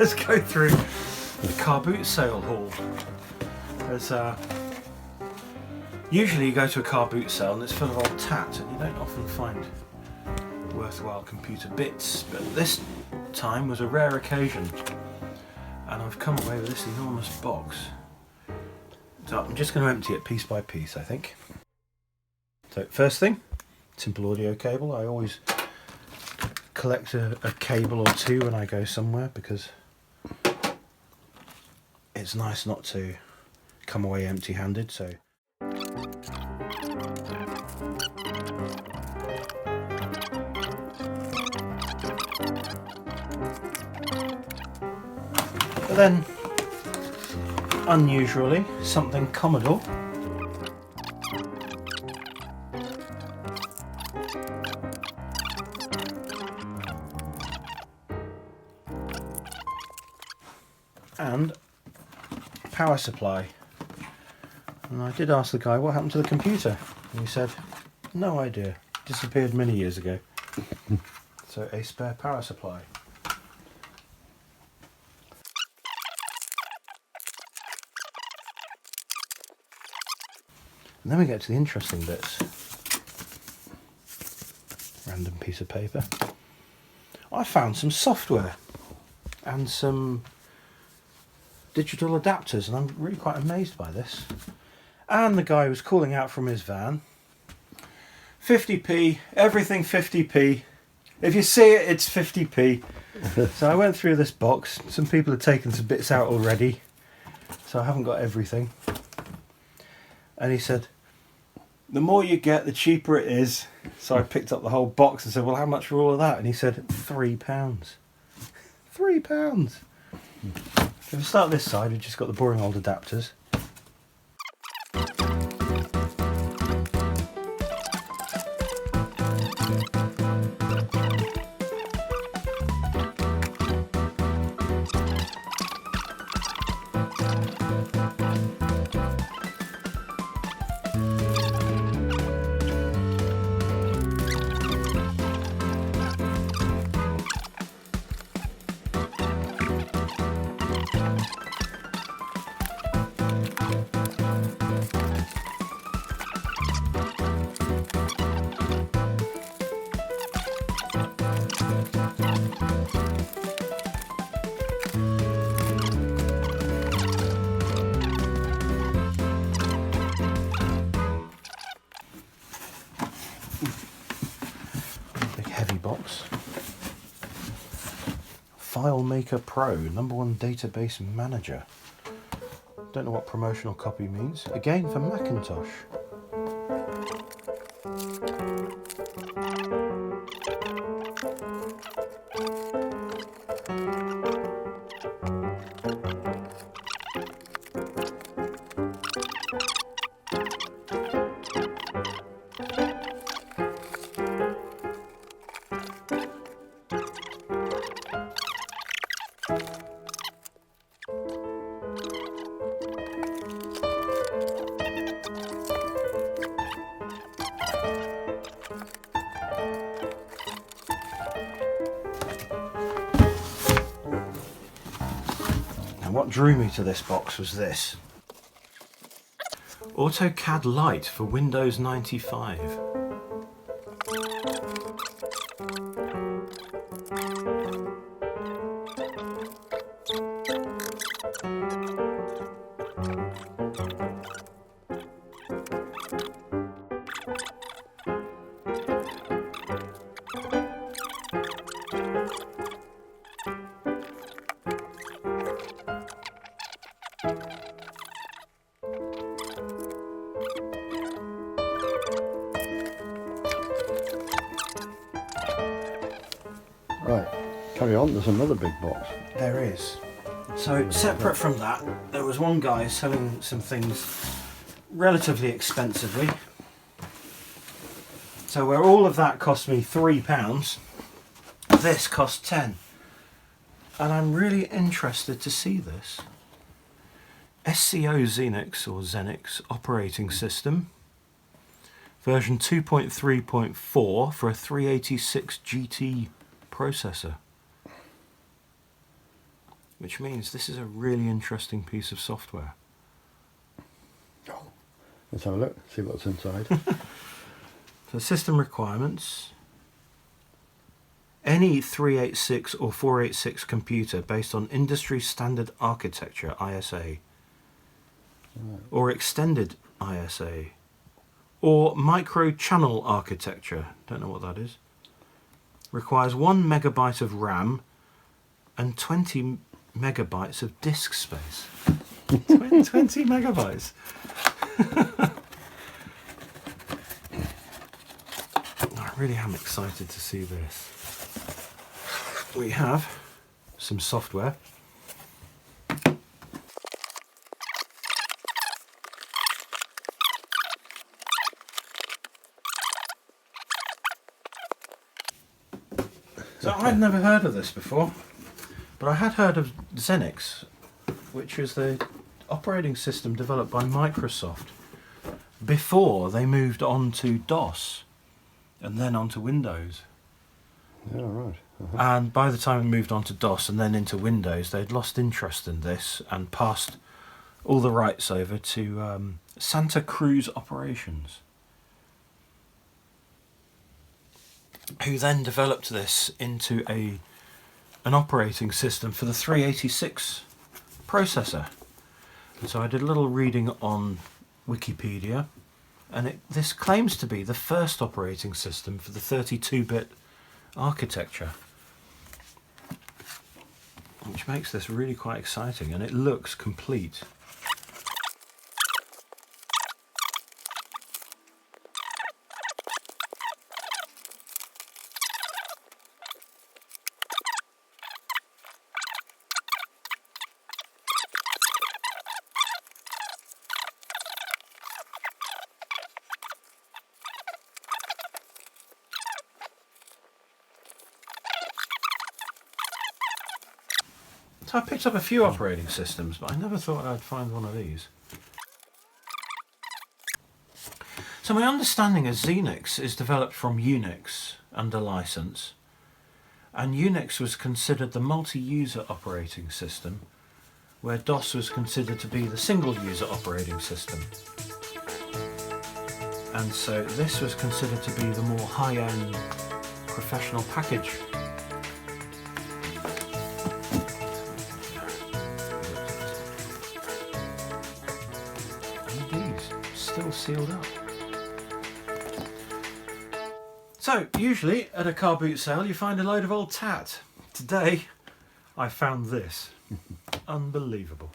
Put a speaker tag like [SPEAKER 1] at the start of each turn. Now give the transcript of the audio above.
[SPEAKER 1] let's go through the car boot sale haul. There's usually you go to a car boot sale and it's full of old tat, and you don't often find worthwhile computer bits, but this time was a rare occasion, and I've come away with this enormous box. So I'm just going to empty it piece by piece, I think. So first thing, simple audio cable. I always collect a cable or two when I go somewhere because it's nice not to come away empty-handed. So but then, unusually, something Commodore. And power supply. And I did ask the guy what happened to the computer, and he said, no idea, disappeared many years ago. So a spare power supply. And then we get to the interesting bits. Random piece of paper. I found some software and some digital adapters, and I'm really quite amazed by this. And the guy was calling out from his van, 50p, everything 50p. If you see it, it's 50p. So I went through this box. Some people have taken some bits out already, so I haven't got everything. And he said, the more you get, the cheaper it is. So I picked up the whole box and said, well, how much for all of that? And he said, £3. £3. If we start this side, we've just got the boring old adapters. Box. FileMaker Pro, #1 database manager. Don't know what promotional copy means. Again for Macintosh. And what drew me to this box was this. AutoCAD Lite for Windows 95.
[SPEAKER 2] Right, carry on, there's another big box.
[SPEAKER 1] There is. So separate from that, there was one guy selling some things relatively expensively. So where all of that cost me £3, this cost 10. And I'm really interested to see this. SCO Xenix or Xenix operating system. Version 2.3.4 for a 386 GT processor. which means this is a really interesting piece of software.
[SPEAKER 2] Oh, let's have a look, see what's inside.
[SPEAKER 1] So system requirements. Any 386 or 486 computer based on industry standard architecture, ISA, or extended ISA, or micro-channel architecture, don't know what that is, requires 1 megabyte of RAM and 20 megabytes of disk space. 20 megabytes. I really am excited to see this. We have some software. So I'd never heard of this before, but I had heard of Xenix, which is the operating system developed by Microsoft before they moved on to DOS and then on to Windows.
[SPEAKER 2] Yeah, right.
[SPEAKER 1] And by the time we moved on to DOS and then into Windows, they'd lost interest in this and passed all the rights over to Santa Cruz Operations, who then developed this into an operating system for the 386 processor. And so I did a little reading on Wikipedia, and this claims to be the first operating system for the 32-bit architecture, which makes this really quite exciting, and it looks complete. So I picked up a few operating systems, but I never thought I'd find one of these. So my understanding is Xenix is developed from Unix under license, and Unix was considered the multi-user operating system, where DOS was considered to be the single-user operating system. And so this was considered to be the more high-end professional package. Still sealed up. So, usually at a car boot sale you find a load of old tat. Today I found this. Unbelievable.